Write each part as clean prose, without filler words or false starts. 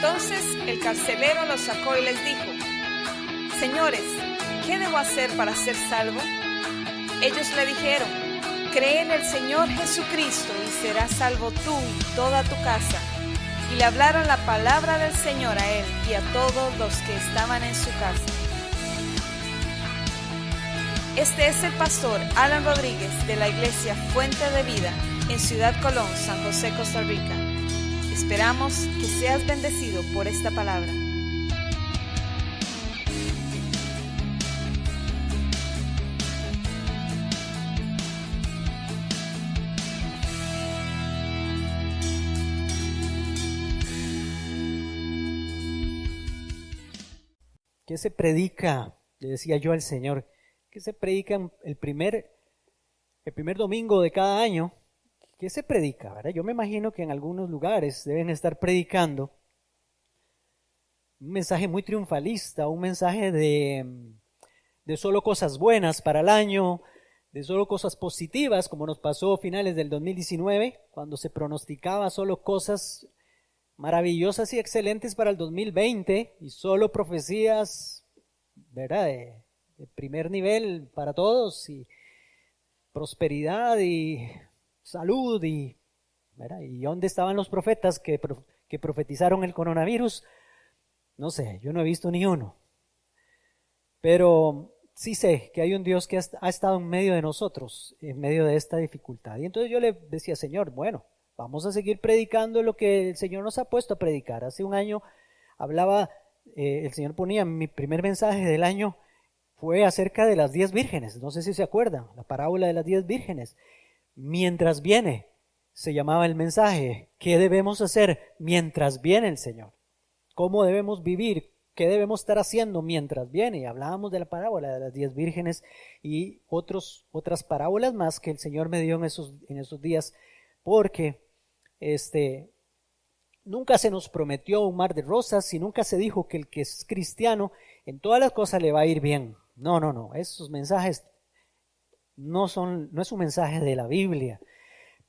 Entonces el carcelero los sacó y les dijo: Señores, ¿qué debo hacer para ser salvo? Ellos le dijeron: Cree en el Señor Jesucristo y serás salvo tú y toda tu casa. Y le hablaron la palabra del Señor a él y a todos los que estaban en su casa. Este es el pastor Alan Rodríguez de la iglesia Fuente de Vida en Ciudad Colón, San José, Costa Rica. Esperamos que seas bendecido por esta palabra. ¿Qué se predica? Le decía yo al Señor, ¿qué se predica el primer domingo de cada año? ¿Qué se predica? ¿Verdad? Yo me imagino que en algunos lugares deben estar predicando un mensaje muy triunfalista, un mensaje de solo cosas buenas para el año, de solo cosas positivas, como nos pasó a finales del 2019, cuando se pronosticaba solo cosas maravillosas y excelentes para el 2020 y solo profecías, ¿verdad?, de primer nivel para todos, y prosperidad y salud, y ¿verdad? ¿Y dónde estaban los profetas que profetizaron el coronavirus? No sé, yo no he visto ni uno, pero sí sé que hay un Dios que ha estado en medio de nosotros, en medio de esta dificultad. Y entonces yo le decía: Señor, bueno, vamos a seguir predicando lo que el Señor nos ha puesto a predicar. Hace un año hablaba, el Señor ponía, mi primer mensaje del año fue acerca de las 10 vírgenes. No sé si se acuerdan, la parábola de las 10 vírgenes. Mientras viene, se llamaba el mensaje. ¿Qué debemos hacer mientras viene el Señor? ¿Cómo debemos vivir? ¿Qué debemos estar haciendo mientras viene? Y hablábamos de la parábola de las 10 vírgenes y otras parábolas más que el Señor me dio en esos días, porque nunca se nos prometió un mar de rosas y nunca se dijo que el que es cristiano en todas las cosas le va a ir bien. No, esos mensajes no es un mensaje de la Biblia,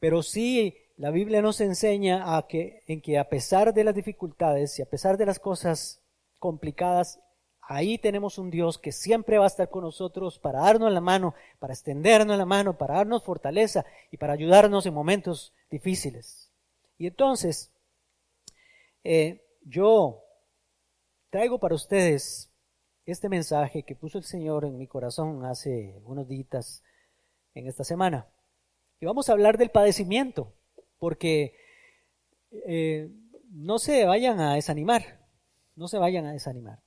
pero sí la Biblia nos enseña en que a pesar de las dificultades y a pesar de las cosas complicadas, ahí tenemos un Dios que siempre va a estar con nosotros para darnos la mano, para extendernos la mano, para darnos fortaleza y para ayudarnos en momentos difíciles. Y entonces, yo traigo para ustedes este mensaje que puso el Señor en mi corazón hace unos días en esta semana. Y vamos a hablar del padecimiento, porque no se vayan a desanimar,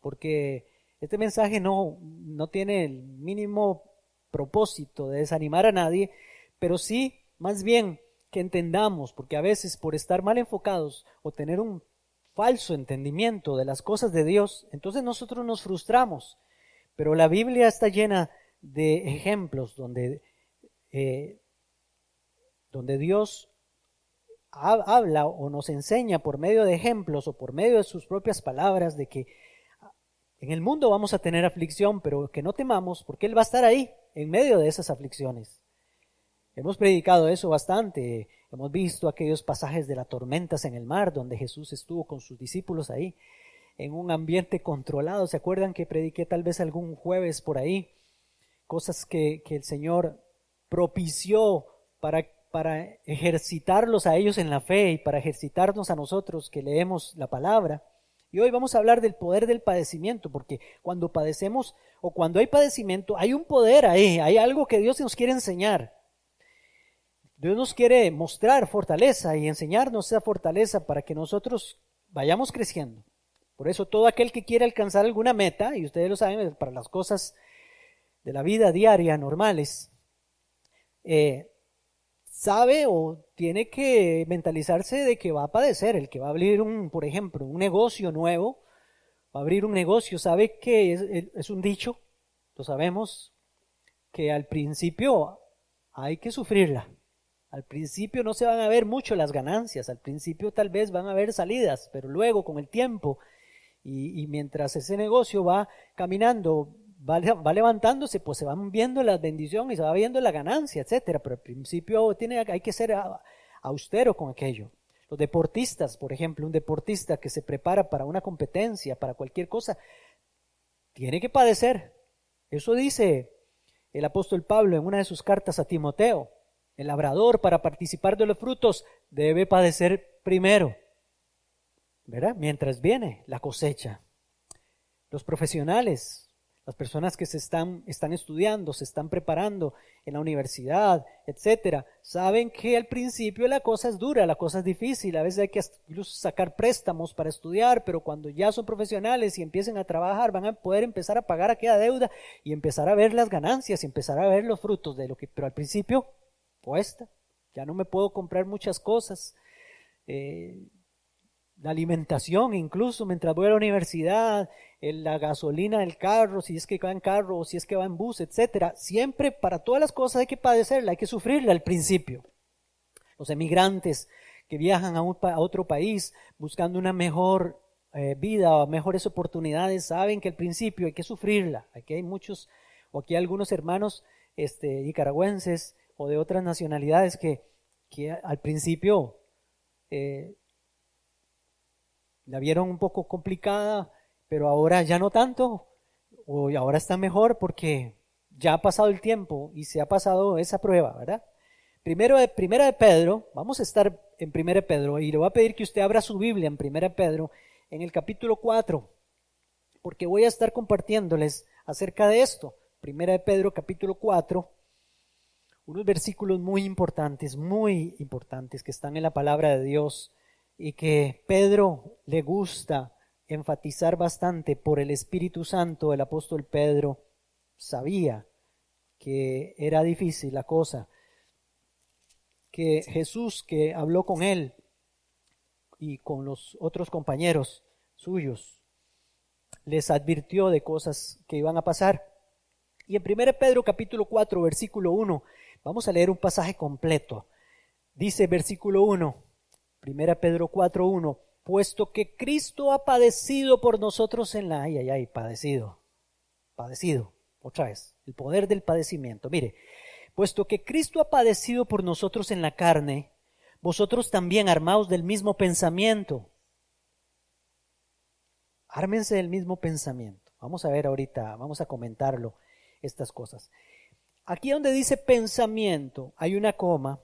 porque este mensaje no tiene el mínimo propósito de desanimar a nadie, pero sí, más bien, que entendamos, porque a veces por estar mal enfocados o tener un falso entendimiento de las cosas de Dios, entonces nosotros nos frustramos. Pero la Biblia está llena de ejemplos donde Dios habla o nos enseña por medio de ejemplos o por medio de sus propias palabras de que en el mundo vamos a tener aflicción, pero que no temamos porque Él va a estar ahí en medio de esas aflicciones. Hemos predicado eso bastante, hemos visto aquellos pasajes de las tormentas en el mar donde Jesús estuvo con sus discípulos ahí en un ambiente controlado. ¿Se acuerdan que prediqué tal vez algún jueves por ahí? Cosas que el Señor propició para ejercitarlos a ellos en la fe y para ejercitarnos a nosotros que leemos la palabra. Y hoy vamos a hablar del poder del padecimiento, porque cuando padecemos o cuando hay padecimiento hay un poder ahí, hay algo que Dios nos quiere enseñar. Dios nos quiere mostrar fortaleza y enseñarnos esa fortaleza para que nosotros vayamos creciendo. Por eso todo aquel que quiere alcanzar alguna meta, y ustedes lo saben, para las cosas de la vida diaria normales, sabe o tiene que mentalizarse de que va a padecer. El que va a abrir por ejemplo, un negocio nuevo, va a abrir un negocio, sabe que es un dicho, lo sabemos, que al principio hay que sufrirla. Al principio no se van a ver mucho las ganancias, al principio tal vez van a haber salidas, pero luego con el tiempo y mientras ese negocio va caminando, va levantándose, pues se van viendo las bendiciones y se va viendo la ganancia, etcétera. Pero al principio hay que ser austero con aquello. Los deportistas, por ejemplo, un deportista que se prepara para una competencia, para cualquier cosa, tiene que padecer. Eso dice el apóstol Pablo en una de sus cartas a Timoteo. El labrador, para participar de los frutos, debe padecer primero, ¿verdad? Mientras viene la cosecha. Los profesionales, las personas que están estudiando, se están preparando en la universidad, etcétera, saben que al principio la cosa es dura, la cosa es difícil. A veces hay que incluso sacar préstamos para estudiar, pero cuando ya son profesionales y empiecen a trabajar, van a poder empezar a pagar aquella deuda y empezar a ver las ganancias y empezar a ver los frutos de lo que, pero al principio cuesta. Ya no me puedo comprar muchas cosas. La alimentación, incluso mientras voy a la universidad, la gasolina del carro, si es que va en carro o si es que va en bus, etcétera. Siempre, para todas las cosas hay que padecerla, hay que sufrirla al principio. Los emigrantes que viajan a otro país buscando una mejor vida o mejores oportunidades, saben que al principio hay que sufrirla. Aquí hay muchos, o aquí hay algunos hermanos nicaragüenses o de otras nacionalidades que al principio la vieron un poco complicada, pero ahora ya no tanto, o ahora está mejor porque ya ha pasado el tiempo y se ha pasado esa prueba, ¿verdad? Primera de Pedro, vamos a estar en Primera de Pedro y le voy a pedir que usted abra su Biblia en Primera de Pedro, en el capítulo 4, porque voy a estar compartiéndoles acerca de esto. Primera de Pedro, capítulo 4, unos versículos muy importantes que están en la palabra de Dios y que Pedro le gusta enfatizar bastante por el Espíritu Santo. El apóstol Pedro sabía que era difícil la cosa, que Jesús, que habló con él y con los otros compañeros suyos, les advirtió de cosas que iban a pasar. Y en 1 Pedro capítulo 4, versículo 1, vamos a leer un pasaje completo. Dice versículo 1, 1 Pedro 4, 1, puesto que Cristo ha padecido por nosotros en la... padecido, otra vez, el poder del padecimiento. Mire, puesto que Cristo ha padecido por nosotros en la carne, vosotros también armaos del mismo pensamiento. Ármense del mismo pensamiento. Vamos a ver ahorita, vamos a comentarlo, estas cosas. Aquí donde dice pensamiento, hay una coma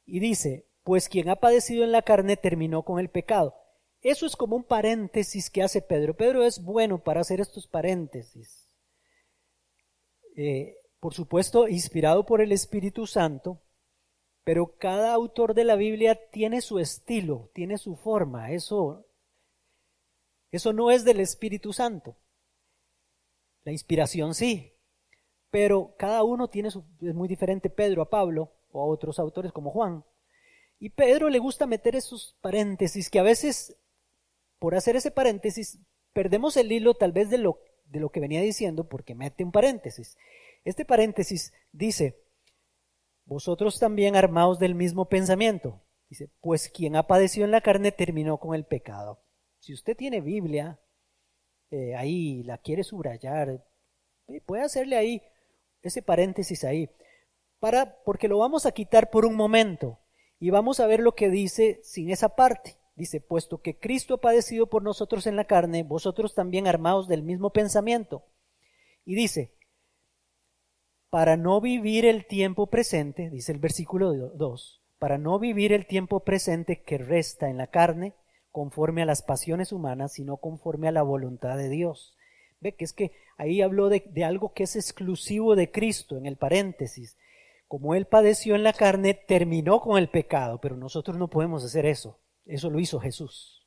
y dice, pues quien ha padecido en la carne terminó con el pecado. Eso es como un paréntesis que hace Pedro. Pedro es bueno para hacer estos paréntesis. Por supuesto, inspirado por el Espíritu Santo, pero cada autor de la Biblia tiene su estilo, tiene su forma. Eso no es del Espíritu Santo. La inspiración sí, pero cada uno es muy diferente, Pedro a Pablo o a otros autores como Juan. Y Pedro le gusta meter esos paréntesis que a veces, por hacer ese paréntesis, perdemos el hilo tal vez de lo que venía diciendo porque mete un paréntesis. Este paréntesis dice, vosotros también armaos del mismo pensamiento. Dice, pues quien ha padecido en la carne terminó con el pecado. Si usted tiene Biblia, ahí la quiere subrayar, puede hacerle ahí ese paréntesis ahí, porque lo vamos a quitar por un momento y vamos a ver lo que dice sin esa parte. Dice, puesto que Cristo ha padecido por nosotros en la carne, vosotros también armaos del mismo pensamiento. Y dice, para no vivir el tiempo presente, dice el versículo 2, para no vivir el tiempo presente que resta en la carne, conforme a las pasiones humanas, sino conforme a la voluntad de Dios. Ve que es que ahí habló de algo que es exclusivo de Cristo, en el paréntesis. Como Él padeció en la carne, terminó con el pecado, pero nosotros no podemos hacer eso. Eso lo hizo Jesús.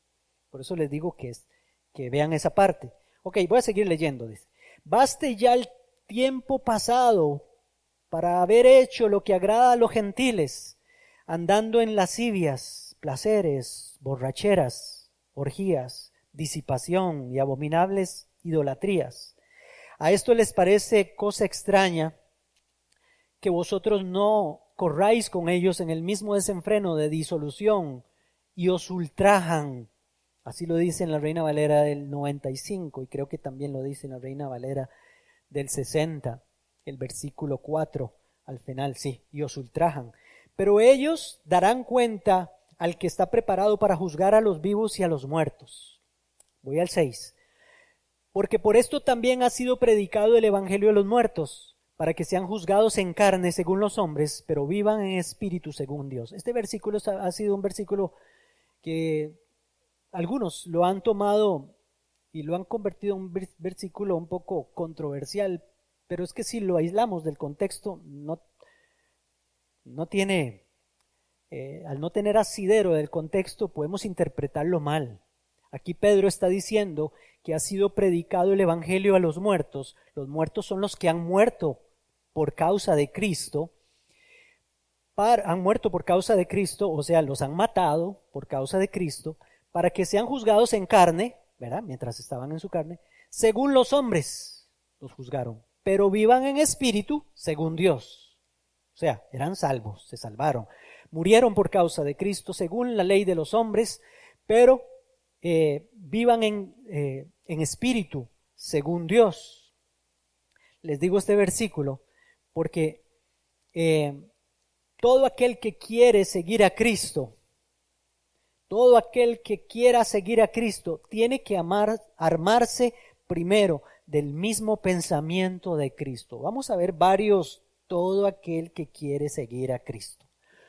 Por eso les digo que vean esa parte. Ok, voy a seguir leyendo. Dice, baste ya el tiempo pasado para haber hecho lo que agrada a los gentiles, andando en lascivias, placeres, borracheras, orgías, disipación y abominables idolatrías. A esto les parece cosa extraña que vosotros no corráis con ellos en el mismo desenfreno de disolución y os ultrajan. Así lo dice en la Reina Valera del 95 y creo que también lo dice en la Reina Valera del 60, el versículo 4 al final, sí, y os ultrajan. Pero ellos darán cuenta al que está preparado para juzgar a los vivos y a los muertos. Voy al 6. Porque por esto también ha sido predicado el evangelio de los muertos, para que sean juzgados en carne según los hombres, pero vivan en espíritu según Dios. Este versículo ha sido un versículo que algunos lo han tomado y lo han convertido en un versículo un poco controversial, pero es que si lo aislamos del contexto, no tiene, al no tener asidero del contexto, podemos interpretarlo mal. Aquí Pedro está diciendo que ha sido predicado el evangelio a los muertos. Los muertos son los que han muerto por causa de Cristo. Han muerto por causa de Cristo, o sea, los han matado por causa de Cristo, para que sean juzgados en carne, ¿verdad? Mientras estaban en su carne, según los hombres los juzgaron, pero vivan en espíritu según Dios. O sea, eran salvos, se salvaron. Murieron por causa de Cristo según la ley de los hombres, pero vivan en espíritu según Dios. Les digo este versículo porque todo aquel que quiere seguir a Cristo, todo aquel que quiera seguir a Cristo tiene que armarse primero del mismo pensamiento de Cristo. Vamos a ver todo aquel que quiere seguir a Cristo.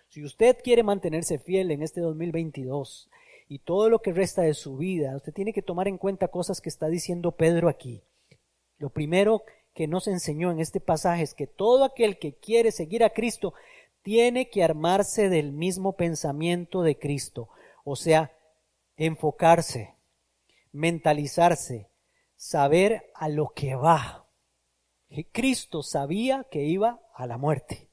Si usted quiere mantenerse fiel en este 2022 y todo lo que resta de su vida, usted tiene que tomar en cuenta cosas que está diciendo Pedro aquí. Lo primero que nos enseñó en este pasaje es que todo aquel que quiere seguir a Cristo tiene que armarse del mismo pensamiento de Cristo. O sea, enfocarse, mentalizarse, saber a lo que va. Cristo sabía que iba a la muerte.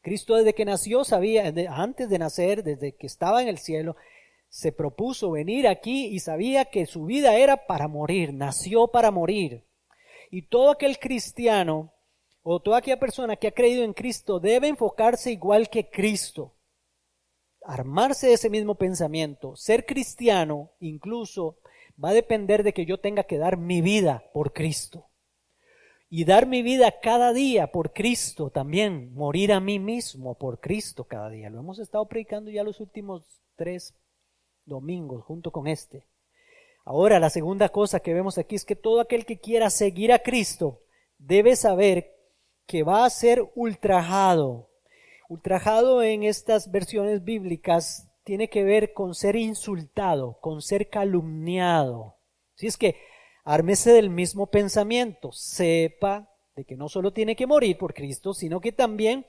Cristo desde que nació sabía, antes de nacer, desde que estaba en el cielo, se propuso venir aquí y sabía que su vida era para morir, nació para morir. Y todo aquel cristiano o toda aquella persona que ha creído en Cristo debe enfocarse igual que Cristo. Armarse de ese mismo pensamiento. Ser cristiano incluso va a depender de que yo tenga que dar mi vida por Cristo. Y dar mi vida cada día por Cristo también. Morir a mí mismo por Cristo cada día. Lo hemos estado predicando ya los últimos 3 domingos junto con este. Ahora la segunda cosa que vemos aquí es que todo aquel que quiera seguir a Cristo debe saber que va a ser ultrajado. Ultrajado en estas versiones bíblicas tiene que ver con ser insultado, con ser calumniado. Así es que ármese del mismo pensamiento, sepa de que no solo tiene que morir por Cristo, sino que también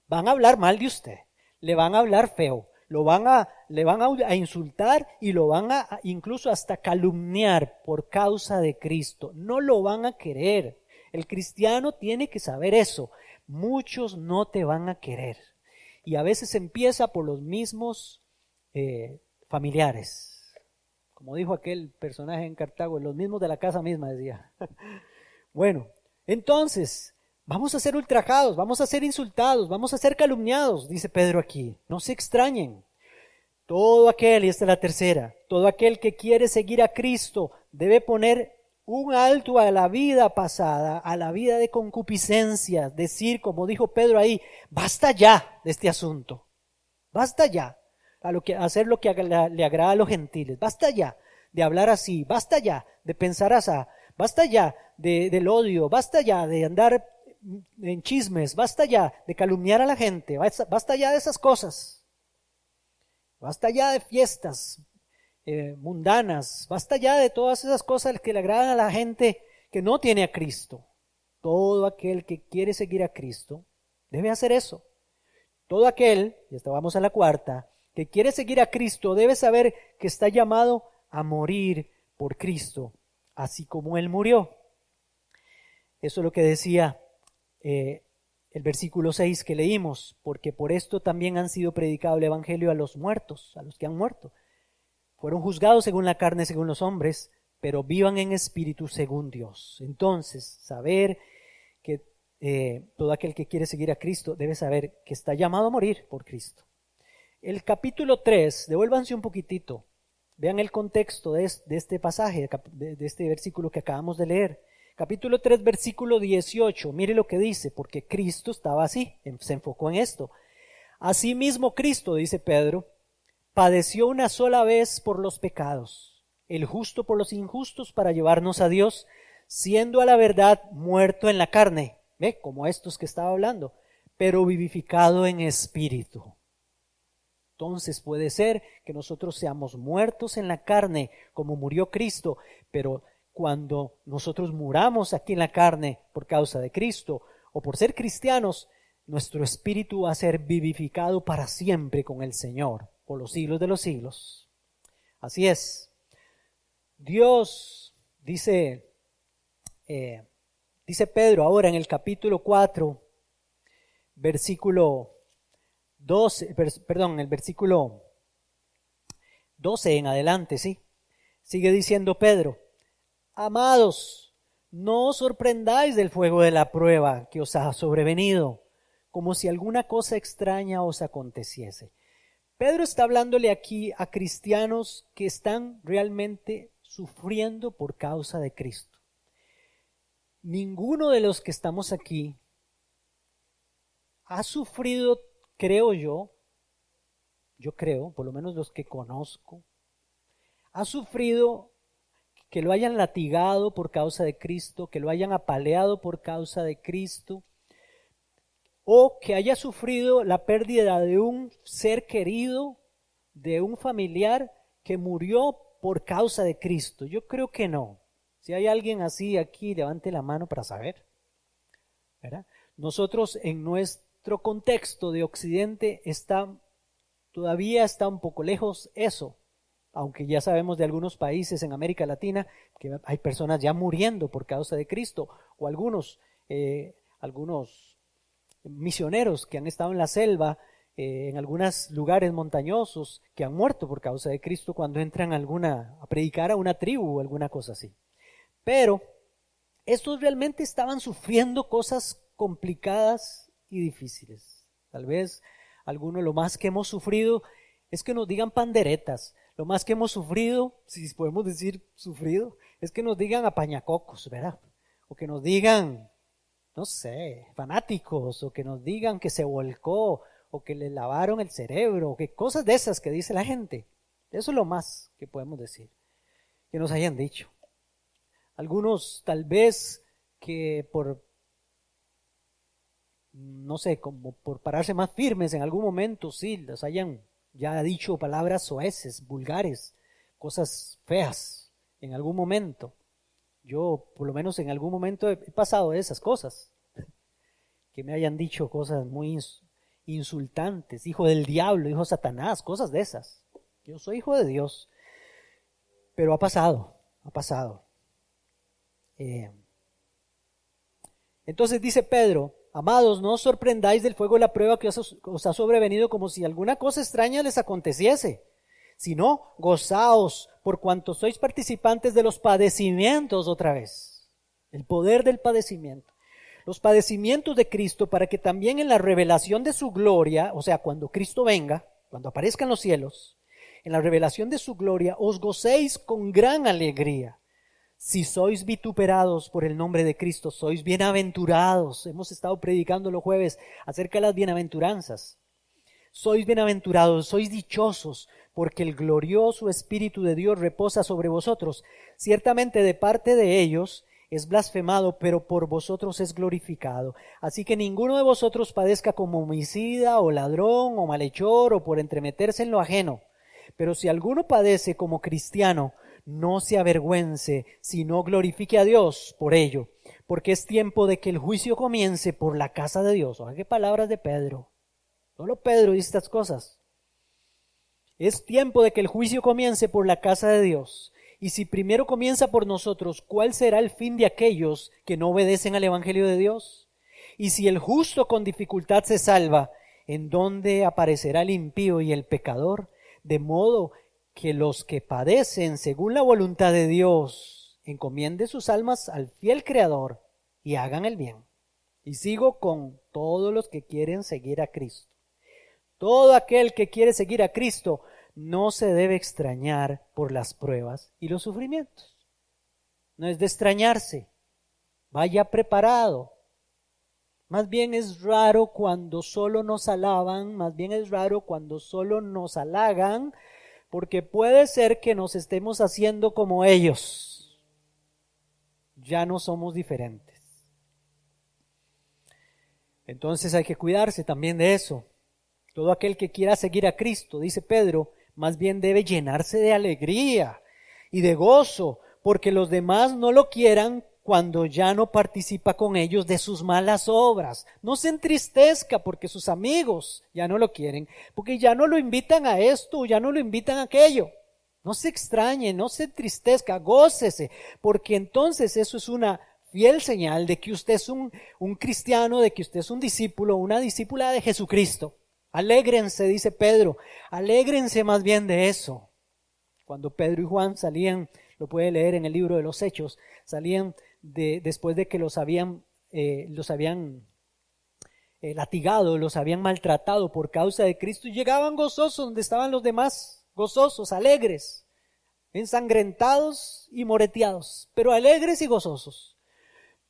van a hablar mal de usted, le van a hablar feo, le van a insultar y lo van a incluso hasta calumniar por causa de Cristo. No lo van a querer. El cristiano tiene que saber eso. Muchos no te van a querer. Y a veces empieza por los mismos familiares. Como dijo aquel personaje en Cartago, los mismos de la casa misma, decía. Bueno, entonces, vamos a ser ultrajados, vamos a ser insultados, vamos a ser calumniados, dice Pedro aquí. No se extrañen. Todo aquel, y esta es la tercera, todo aquel que quiere seguir a Cristo debe poner un alto a la vida pasada, a la vida de concupiscencia, decir, como dijo Pedro ahí, basta ya de este asunto, basta ya hacer lo que le agrada a los gentiles, basta ya de hablar así, basta ya de pensar así, basta ya del odio, basta ya de andar en chismes, basta ya de calumniar a la gente, basta ya de esas cosas, basta ya de fiestas mundanas, basta ya de todas esas cosas que le agradan a la gente que no tiene a Cristo. Todo aquel que quiere seguir a Cristo debe hacer eso. Todo aquel, y hasta vamos a la cuarta, que quiere seguir a Cristo debe saber que está llamado a morir por Cristo, así como Él murió. Eso es lo que decía el versículo 6 que leímos, porque por esto también han sido predicado el evangelio a los muertos, a los que han muerto. Fueron juzgados según la carne, según los hombres, pero vivan en espíritu según Dios. Entonces, saber que todo aquel que quiere seguir a Cristo debe saber que está llamado a morir por Cristo. El capítulo 3, devuélvanse un poquitito, vean el contexto de este pasaje, de este versículo que acabamos de leer. Capítulo 3, versículo 18, mire lo que dice, porque Cristo estaba así, se enfocó en esto. Asimismo Cristo, dice Pedro, padeció una sola vez por los pecados, el justo por los injustos, para llevarnos a Dios, siendo a la verdad muerto en la carne, ¿ve? Como estos que estaba hablando, pero vivificado en espíritu. Entonces puede ser que nosotros seamos muertos en la carne, como murió Cristo, pero cuando nosotros muramos aquí en la carne por causa de Cristo o por ser cristianos, nuestro espíritu va a ser vivificado para siempre con el Señor, por los siglos de los siglos. Así es. Dios, dice Pedro ahora en el capítulo 4, versículo 12, el versículo 12 en adelante, ¿sí? Sigue diciendo Pedro: amados, no os sorprendáis del fuego de la prueba que os ha sobrevenido, como si alguna cosa extraña os aconteciese. Pedro está hablándole aquí a cristianos que están realmente sufriendo por causa de Cristo. Ninguno de los que estamos aquí ha sufrido, creo yo creo, por lo menos los que conozco, ha sufrido que lo hayan latigado por causa de Cristo, que lo hayan apaleado por causa de Cristo, o que haya sufrido la pérdida de un ser querido, de un familiar que murió por causa de Cristo. Yo creo que no. Si hay alguien así aquí, levante la mano para saber, ¿verdad? Nosotros en nuestro contexto de Occidente todavía está un poco lejos eso, aunque ya sabemos de algunos países en América Latina que hay personas ya muriendo por causa de Cristo, o algunos misioneros que han estado en la selva, en algunos lugares montañosos, que han muerto por causa de Cristo cuando entran a predicar a una tribu o alguna cosa así. Pero estos realmente estaban sufriendo cosas complicadas y difíciles. Tal vez algunos, lo más que hemos sufrido es que nos digan panderetas. Lo más que hemos sufrido, si podemos decir sufrido, es que nos digan apañacocos, ¿verdad? O que nos digan, no sé, fanáticos, o que nos digan que se volcó, o que le lavaron el cerebro, o que cosas de esas que dice la gente. Eso es lo más que podemos decir, que nos hayan dicho. Algunos tal vez que no sé, como por pararse más firmes en algún momento, sí, les hayan ya dicho palabras soeces, vulgares, cosas feas en algún momento. Yo, por lo menos en algún momento he pasado de esas cosas, que me hayan dicho cosas muy insultantes, hijo del diablo, hijo de Satanás, cosas de esas. Yo soy hijo de Dios, pero ha pasado. Entonces dice Pedro: amados, no os sorprendáis del fuego de la prueba que os ha sobrevenido, como si alguna cosa extraña les aconteciese, sino gozaos por cuanto sois participantes de los padecimientos. Otra vez, el poder del padecimiento, los padecimientos de Cristo, para que también en la revelación de su gloria, o sea, cuando Cristo venga, cuando aparezca en los cielos, en la revelación de su gloria, os gocéis con gran alegría. Si sois vituperados por el nombre de Cristo, sois bienaventurados. Hemos estado predicando los jueves acerca de las bienaventuranzas. Sois bienaventurados, sois dichosos, porque el glorioso Espíritu de Dios reposa sobre vosotros. Ciertamente de parte de ellos es blasfemado, pero por vosotros es glorificado. Así que ninguno de vosotros padezca como homicida, o ladrón, o malhechor, o por entremeterse en lo ajeno. Pero si alguno padece como cristiano, no se avergüence, sino glorifique a Dios por ello, porque es tiempo de que el juicio comience por la casa de Dios. Oigan qué palabras de Pedro. Solo Pedro dice estas cosas. Es tiempo de que el juicio comience por la casa de Dios. Y si primero comienza por nosotros, ¿cuál será el fin de aquellos que no obedecen al Evangelio de Dios? Y si el justo con dificultad se salva, ¿en dónde aparecerá el impío y el pecador? De modo que los que padecen según la voluntad de Dios encomienden sus almas al fiel Creador y hagan el bien. Y sigo con todos los que quieren seguir a Cristo. Todo aquel que quiere seguir a Cristo no se debe extrañar por las pruebas y los sufrimientos. No es de extrañarse. Vaya preparado. Más bien es raro cuando solo nos alaban, más bien es raro cuando solo nos halagan, porque puede ser que nos estemos haciendo como ellos. Ya no somos diferentes. Entonces hay que cuidarse también de eso. Todo aquel que quiera seguir a Cristo, dice Pedro, más bien debe llenarse de alegría y de gozo, porque los demás no lo quieran cuando ya no participa con ellos de sus malas obras. No se entristezca porque sus amigos ya no lo quieren, porque ya no lo invitan a esto, ya no lo invitan a aquello. No se extrañe, no se entristezca, gócese, porque entonces eso es una fiel señal de que usted es un cristiano, de que usted es un discípulo, una discípula de Jesucristo. Alégrense, dice Pedro, alégrense más bien de eso. Cuando Pedro y Juan salían, lo puede leer en el libro de los Hechos, salían después de que los habían latigado, los habían maltratado por causa de Cristo, y llegaban gozosos donde estaban los demás, gozosos, alegres, ensangrentados y moreteados, pero alegres y gozosos,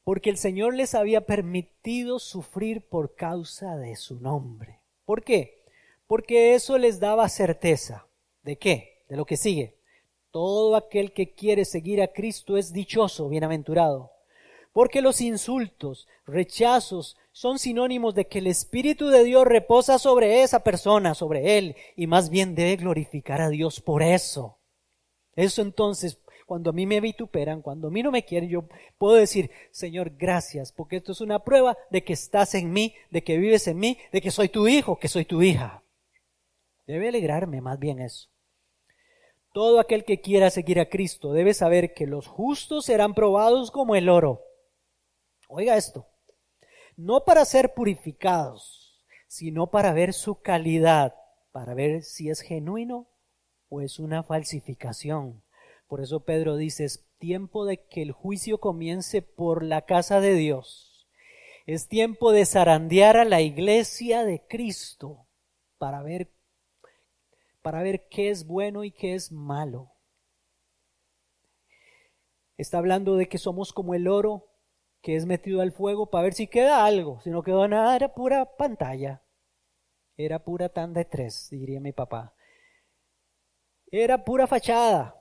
porque el Señor les había permitido sufrir por causa de su nombre. ¿Por qué? Porque eso les daba certeza. ¿De qué? De lo que sigue. Todo aquel que quiere seguir a Cristo es dichoso, bienaventurado. Porque los insultos, rechazos, son sinónimos de que el Espíritu de Dios reposa sobre esa persona, sobre él, y más bien debe glorificar a Dios por eso. Eso entonces, cuando a mí me vituperan, cuando a mí no me quieren, yo puedo decir, Señor, gracias, porque esto es una prueba de que estás en mí, de que vives en mí, de que soy tu hijo, que soy tu hija. Debe alegrarme más bien eso. Todo aquel que quiera seguir a Cristo debe saber que los justos serán probados como el oro. Oiga esto, no para ser purificados, sino para ver su calidad, para ver si es genuino o es una falsificación. Por eso Pedro dice, es tiempo de que el juicio comience por la casa de Dios. Es tiempo de zarandear a la iglesia de Cristo para ver qué es bueno y qué es malo. Está hablando de que somos como el oro que es metido al fuego para ver si queda algo. Si no quedó nada, era pura pantalla. Era pura tanda de tres, diría mi papá. Era pura fachada.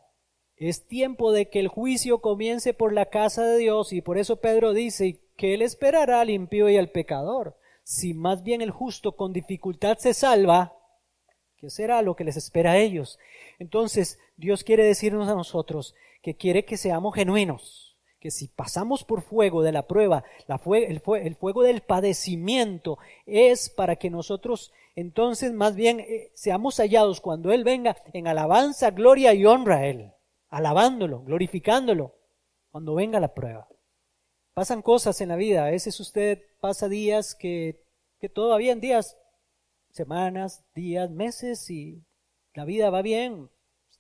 Es tiempo de que el juicio comience por la casa de Dios, y por eso Pedro dice que él esperará al impío y al pecador. Si más bien el justo con dificultad se salva, ¿qué será lo que les espera a ellos? Entonces, Dios quiere decirnos a nosotros que quiere que seamos genuinos, que si pasamos por fuego de la prueba, el fuego del padecimiento es para que nosotros entonces más bien seamos hallados cuando Él venga en alabanza, gloria y honra a Él, alabándolo, glorificándolo, cuando venga la prueba. Pasan cosas en la vida, a veces usted pasa días que todavía en días, semanas, días, meses, y la vida va bien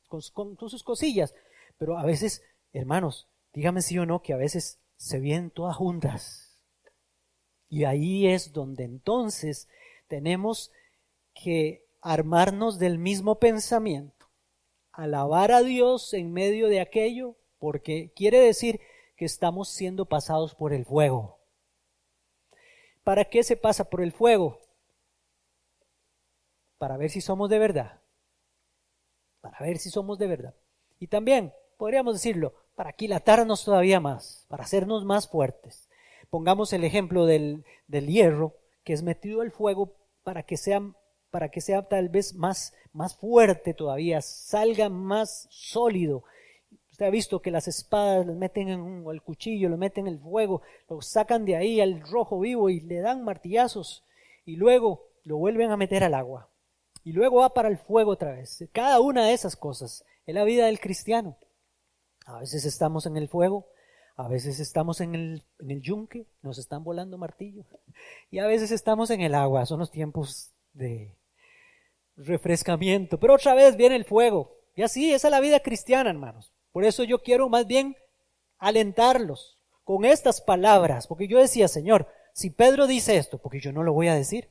con sus cosillas, pero a veces, hermanos, dígame sí o no, que a veces se vienen todas juntas, y ahí es donde entonces tenemos que armarnos del mismo pensamiento, alabar a Dios en medio de aquello, porque quiere decir que estamos siendo pasados por el fuego. ¿Para qué se pasa por el fuego? Para ver si somos de verdad. Para ver si somos de verdad. Y también, podríamos decirlo, para aquilatarnos todavía más, para hacernos más fuertes. Pongamos el ejemplo del hierro, que es metido al fuego para que sea tal vez más fuerte todavía, salga más sólido. Usted ha visto que las espadas las meten el cuchillo, lo meten en el fuego, lo sacan de ahí al rojo vivo y le dan martillazos, y luego lo vuelven a meter al agua. Y luego va para el fuego otra vez. Cada una de esas cosas es la vida del cristiano. A veces estamos en el fuego, a veces estamos en el yunque, nos están volando martillos, y a veces estamos en el agua. Son los tiempos de refrescamiento, pero otra vez viene el fuego. Y así, esa es la vida cristiana, hermanos. Por eso yo quiero más bien alentarlos con estas palabras, porque yo decía, Señor, si Pedro dice esto, porque yo no lo voy a decir.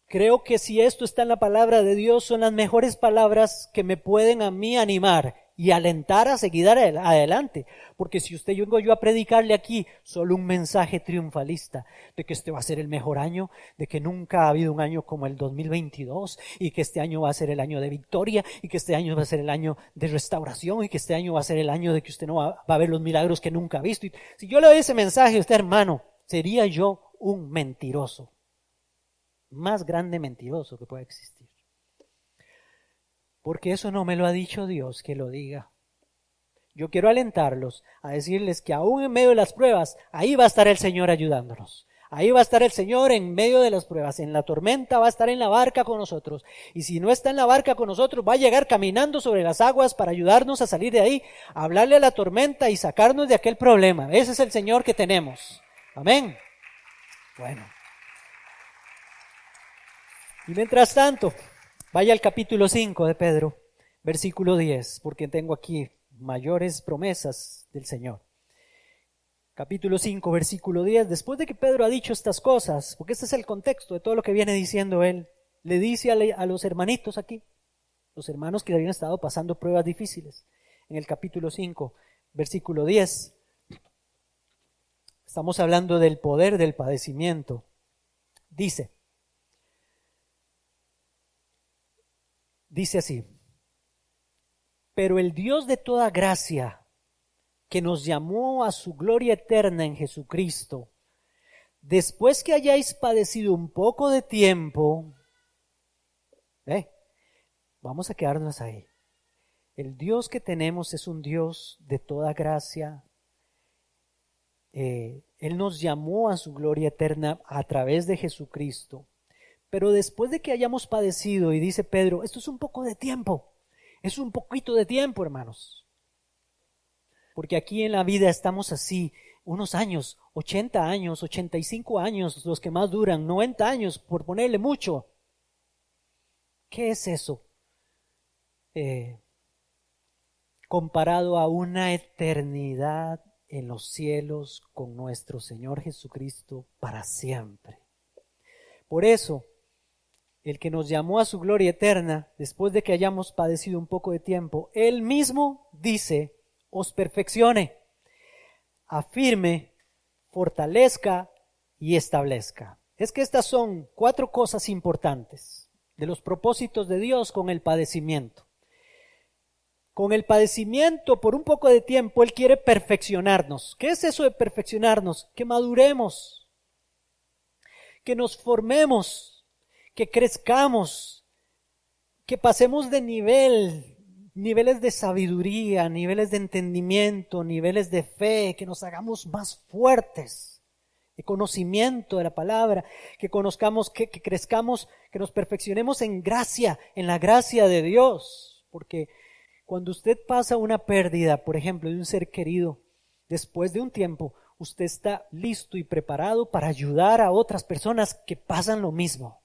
Creo que si esto está en la palabra de Dios, son las mejores palabras que me pueden a mí animar y alentar a seguir adelante. Porque si usted vengo yo a predicarle aquí solo un mensaje triunfalista de que este va a ser el mejor año, de que nunca ha habido un año como el 2022 y que este año va a ser el año de victoria y que este año va a ser el año de restauración y que este año va a ser el año de que usted no va a ver los milagros que nunca ha visto. Y si yo le doy ese mensaje a usted, hermano, sería yo un mentiroso. Más grande mentiroso que pueda existir. Porque eso no me lo ha dicho Dios que lo diga. Yo quiero alentarlos a decirles que aún en medio de las pruebas, ahí va a estar el Señor ayudándonos. Ahí va a estar el Señor en medio de las pruebas. En la tormenta va a estar en la barca con nosotros. Y si no está en la barca con nosotros, va a llegar caminando sobre las aguas para ayudarnos a salir de ahí, a hablarle a la tormenta y sacarnos de aquel problema. Ese es el Señor que tenemos. Amén. Bueno. Y mientras tanto, vaya al capítulo 5 de Pedro, versículo 10, porque tengo aquí mayores promesas del Señor. Capítulo 5, versículo 10, después de que Pedro ha dicho estas cosas, porque este es el contexto de todo lo que viene diciendo él, le dice a los hermanitos aquí, los hermanos que habían estado pasando pruebas difíciles, en el capítulo 5, versículo 10, estamos hablando del poder del padecimiento. Dice así: pero el Dios de toda gracia, que nos llamó a su gloria eterna en Jesucristo, después que hayáis padecido un poco de tiempo, vamos a quedarnos ahí. El Dios que tenemos es un Dios de toda gracia. Él nos llamó a su gloria eterna a través de Jesucristo. Pero después de que hayamos padecido, y dice Pedro, esto es un poco de tiempo, es un poquito de tiempo, hermanos. Porque aquí en la vida estamos así, unos años, 80 años, 85 años, los que más duran, 90 años, por ponerle mucho. ¿Qué es eso? Comparado a una eternidad en los cielos con nuestro Señor Jesucristo para siempre. Por eso, el que nos llamó a su gloria eterna, después de que hayamos padecido un poco de tiempo, Él mismo dice, os perfeccione, afirme, fortalezca y establezca. Es que estas son 4 cosas importantes de los propósitos de Dios con el padecimiento. Con el padecimiento por un poco de tiempo Él quiere perfeccionarnos. ¿Qué es eso de perfeccionarnos? Que maduremos, que nos formemos, que crezcamos, que pasemos de niveles de sabiduría, niveles de entendimiento, niveles de fe, que nos hagamos más fuertes, de conocimiento de la palabra, que conozcamos, que crezcamos, que nos perfeccionemos en gracia, en la gracia de Dios. Porque cuando usted pasa una pérdida, por ejemplo, de un ser querido, después de un tiempo, usted está listo y preparado para ayudar a otras personas que pasan lo mismo.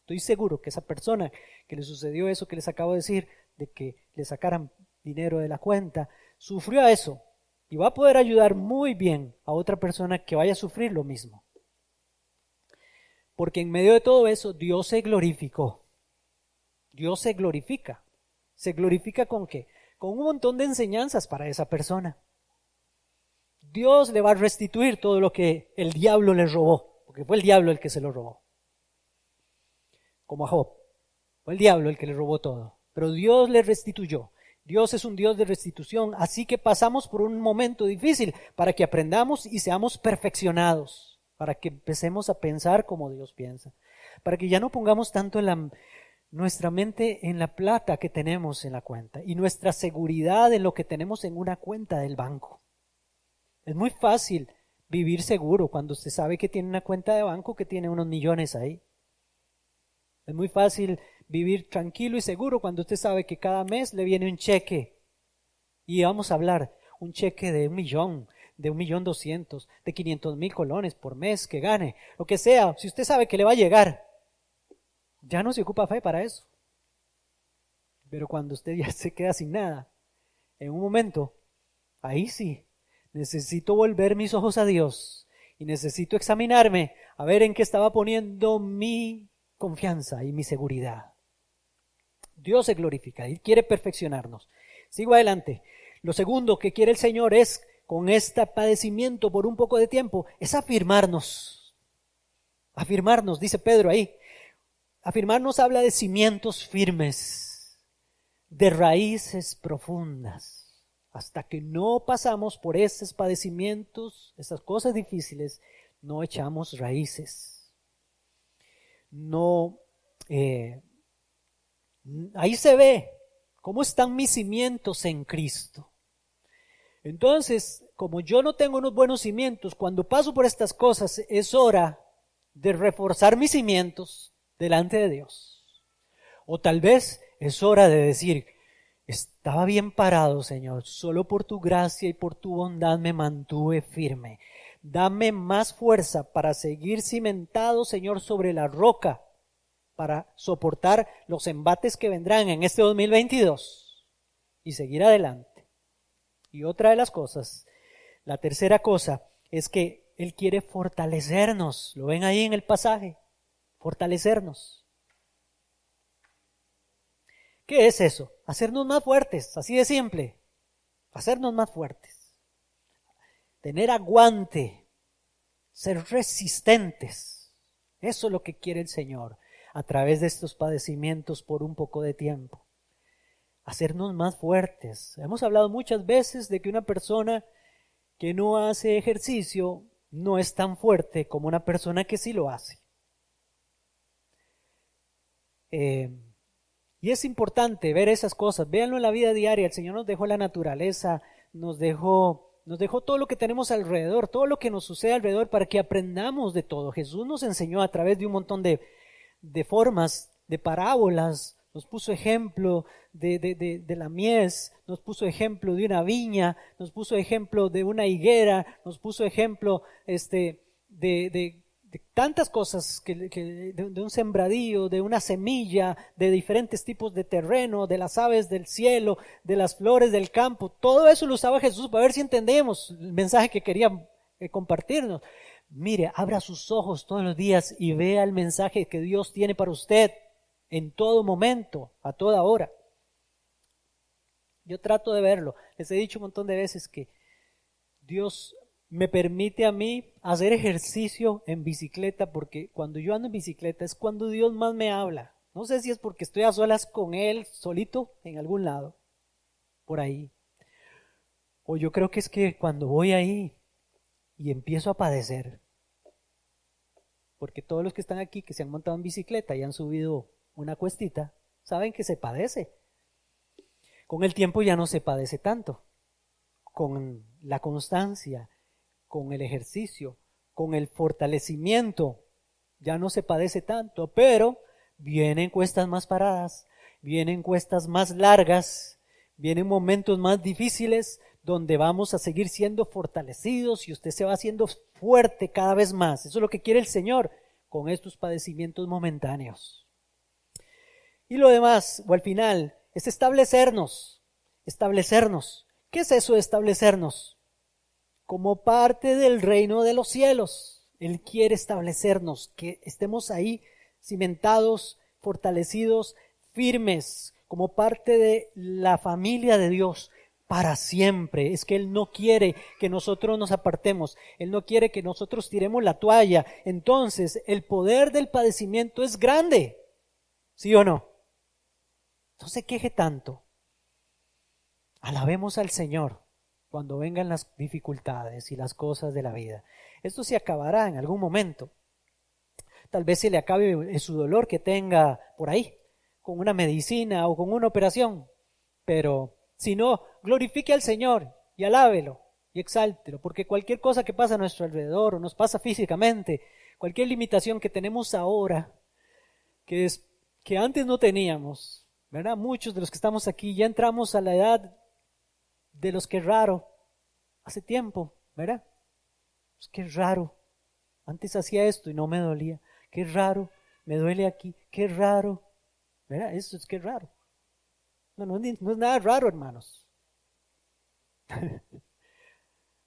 Estoy seguro que esa persona que le sucedió eso que les acabo de decir, de que le sacaran dinero de la cuenta, sufrió eso y va a poder ayudar muy bien a otra persona que vaya a sufrir lo mismo. Porque en medio de todo eso, Dios se glorificó. Dios se glorifica. ¿Se glorifica con qué? Con un montón de enseñanzas para esa persona. Dios le va a restituir todo lo que el diablo le robó, porque fue el diablo el que se lo robó. Como a Job, fue el diablo el que le robó todo, pero Dios le restituyó. Dios es un Dios de restitución, así que pasamos por un momento difícil para que aprendamos y seamos perfeccionados, para que empecemos a pensar como Dios piensa, para que ya no pongamos tanto nuestra mente en la plata que tenemos en la cuenta y nuestra seguridad en lo que tenemos en una cuenta del banco. Es muy fácil vivir seguro cuando usted sabe que tiene una cuenta de banco que tiene unos millones ahí. Es muy fácil vivir tranquilo y seguro cuando usted sabe que cada mes le viene un cheque. Y vamos a hablar, un cheque de 1 millón, de 1.200.000, de 500,000 colones por mes que gane, lo que sea. Si usted sabe que le va a llegar, ya no se ocupa fe para eso. Pero cuando usted ya se queda sin nada, en un momento, ahí sí, necesito volver mis ojos a Dios y necesito examinarme a ver en qué estaba poniendo mi confianza y mi seguridad. Dios se glorifica y quiere perfeccionarnos. Sigo adelante. Lo segundo que quiere el Señor es, con este padecimiento por un poco de tiempo, es afirmarnos. Afirmarnos, dice Pedro ahí. Afirmarnos habla de cimientos firmes, de raíces profundas. Hasta que no pasamos por estos padecimientos, estas cosas difíciles, no echamos raíces. No, ahí se ve cómo están mis cimientos en Cristo. Entonces, como yo no tengo unos buenos cimientos, cuando paso por estas cosas es hora de reforzar mis cimientos delante de Dios. O tal vez es hora de decir, estaba bien parado, Señor, solo por tu gracia y por tu bondad me mantuve firme. Dame más fuerza para seguir cimentado, Señor, sobre la roca, para soportar los embates que vendrán en este 2022 y seguir adelante. Y otra de las cosas, la tercera cosa, es que Él quiere fortalecernos. ¿Lo ven ahí en el pasaje? Fortalecernos. ¿Qué es eso? Hacernos más fuertes, así de simple. Hacernos más fuertes. Tener aguante, ser resistentes. Eso es lo que quiere el Señor a través de estos padecimientos por un poco de tiempo. Hacernos más fuertes. Hemos hablado muchas veces de que una persona que no hace ejercicio no es tan fuerte como una persona que sí lo hace. Y es importante ver esas cosas. Véanlo en la vida diaria. El Señor nos dejó la naturaleza, nos dejó todo lo que tenemos alrededor, todo lo que nos sucede alrededor para que aprendamos de todo. Jesús nos enseñó a través de un montón de formas, de parábolas. Nos puso ejemplo de la mies, nos puso ejemplo de una viña, nos puso ejemplo de una higuera, nos puso ejemplo de tantas cosas, de un sembradío, de una semilla, de diferentes tipos de terreno, de las aves del cielo, de las flores del campo. Todo eso lo usaba Jesús para ver si entendemos el mensaje que quería compartirnos. Mire, abra sus ojos todos los días y vea el mensaje que Dios tiene para usted en todo momento, a toda hora. Yo trato de verlo. Les he dicho un montón de veces que Dios me permite a mí hacer ejercicio en bicicleta, porque cuando yo ando en bicicleta es cuando Dios más me habla. No sé si es porque estoy a solas con Él, solito, en algún lado, por ahí. O yo creo que es que cuando voy ahí y empiezo a padecer, porque todos los que están aquí que se han montado en bicicleta y han subido una cuestita, saben que se padece. Con el tiempo ya no se padece tanto. Con la constancia, con el ejercicio, con el fortalecimiento, ya no se padece tanto, pero vienen cuestas más paradas, vienen cuestas más largas, vienen momentos más difíciles donde vamos a seguir siendo fortalecidos y usted se va haciendo fuerte cada vez más. Eso es lo que quiere el Señor con estos padecimientos momentáneos. Y lo demás, o al final, es establecernos. ¿Qué es eso de establecernos? Como parte del reino de los cielos. Él quiere establecernos, que estemos ahí cimentados, fortalecidos, firmes, como parte de la familia de Dios para siempre. Es que Él no quiere que nosotros nos apartemos. Él no quiere que nosotros tiremos la toalla. Entonces, el poder del padecimiento es grande. ¿Sí o no? No se queje tanto. Alabemos al Señor cuando vengan las dificultades y las cosas de la vida. Esto se acabará en algún momento. Tal vez se le acabe su dolor que tenga por ahí, con una medicina o con una operación. Pero si no, glorifique al Señor y alábelo y exáltelo, porque cualquier cosa que pasa a nuestro alrededor o nos pasa físicamente, cualquier limitación que tenemos ahora, que antes no teníamos, ¿verdad? Muchos de los que estamos aquí ya entramos a la edad de los que raro, hace tiempo, ¿verdad? Pues qué raro, antes hacía esto y no me dolía, qué raro, me duele aquí, qué raro, ¿verdad? Eso es que raro. No es nada raro, hermanos.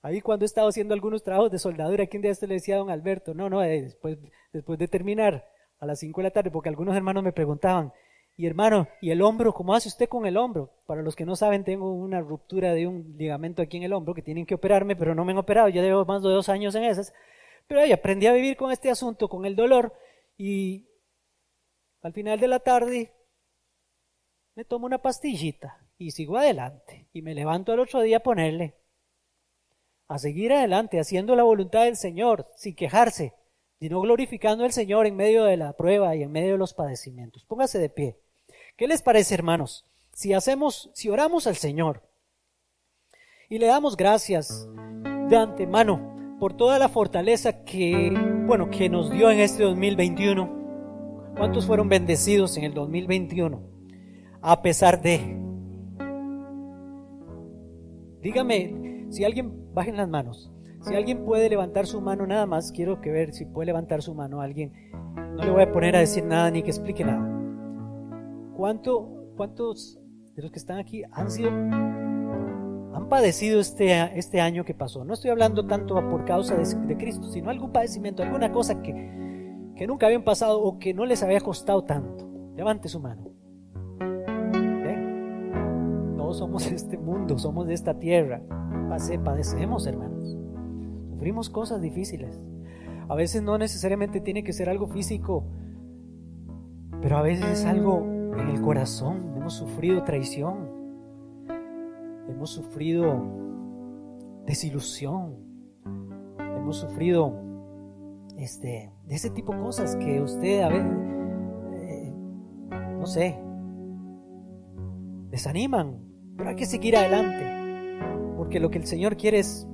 Ahí cuando estaba haciendo algunos trabajos de soldadura, aquí un día le decía a don Alberto, después de terminar a las 5 de la tarde, porque algunos hermanos me preguntaban, Y hermano, ¿y el hombro? ¿Cómo hace usted con el hombro? Para los que no saben, tengo una ruptura de un ligamento aquí en el hombro que tienen que operarme, pero no me han operado. Ya llevo más de 2 años en esas. Pero ahí aprendí a vivir con este asunto, con el dolor. Y al final de la tarde me tomo una pastillita y sigo adelante. Y me levanto al otro día a ponerle. A seguir adelante, haciendo la voluntad del Señor, sin quejarse, sino glorificando al Señor en medio de la prueba y en medio de los padecimientos. Póngase de pie. ¿Qué les parece, hermanos? Si oramos al Señor y le damos gracias de antemano por toda la fortaleza que nos dio en este 2021. ¿Cuántos fueron bendecidos en el 2021? A pesar de. Dígame, si alguien, bajen las manos. Si alguien puede levantar su mano nada más, quiero ver si puede levantar su mano alguien. No le voy a poner a decir nada ni que explique nada. ¿Cuántos de los que están aquí han padecido este año que pasó? No estoy hablando tanto por causa de Cristo, sino algún padecimiento, alguna cosa que nunca habían pasado o que no les había costado tanto. Levante su mano. ¿Ven? Todos somos de este mundo, somos de esta tierra. Padecemos, hermanos. Sufrimos cosas difíciles. A veces no necesariamente tiene que ser algo físico, pero a veces es algo en el corazón. Hemos sufrido traición, hemos sufrido desilusión, hemos sufrido de ese tipo de cosas que usted a veces, no sé, desaniman, pero hay que seguir adelante, porque lo que el Señor quiere es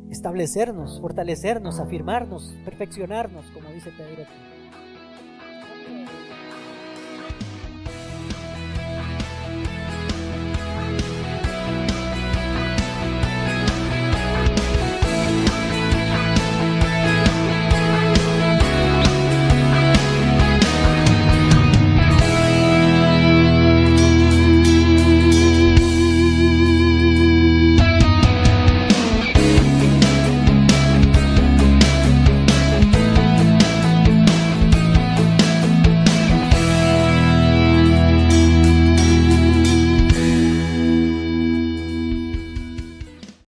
establecernos, fortalecernos, afirmarnos, perfeccionarnos, como dice Pedro aquí.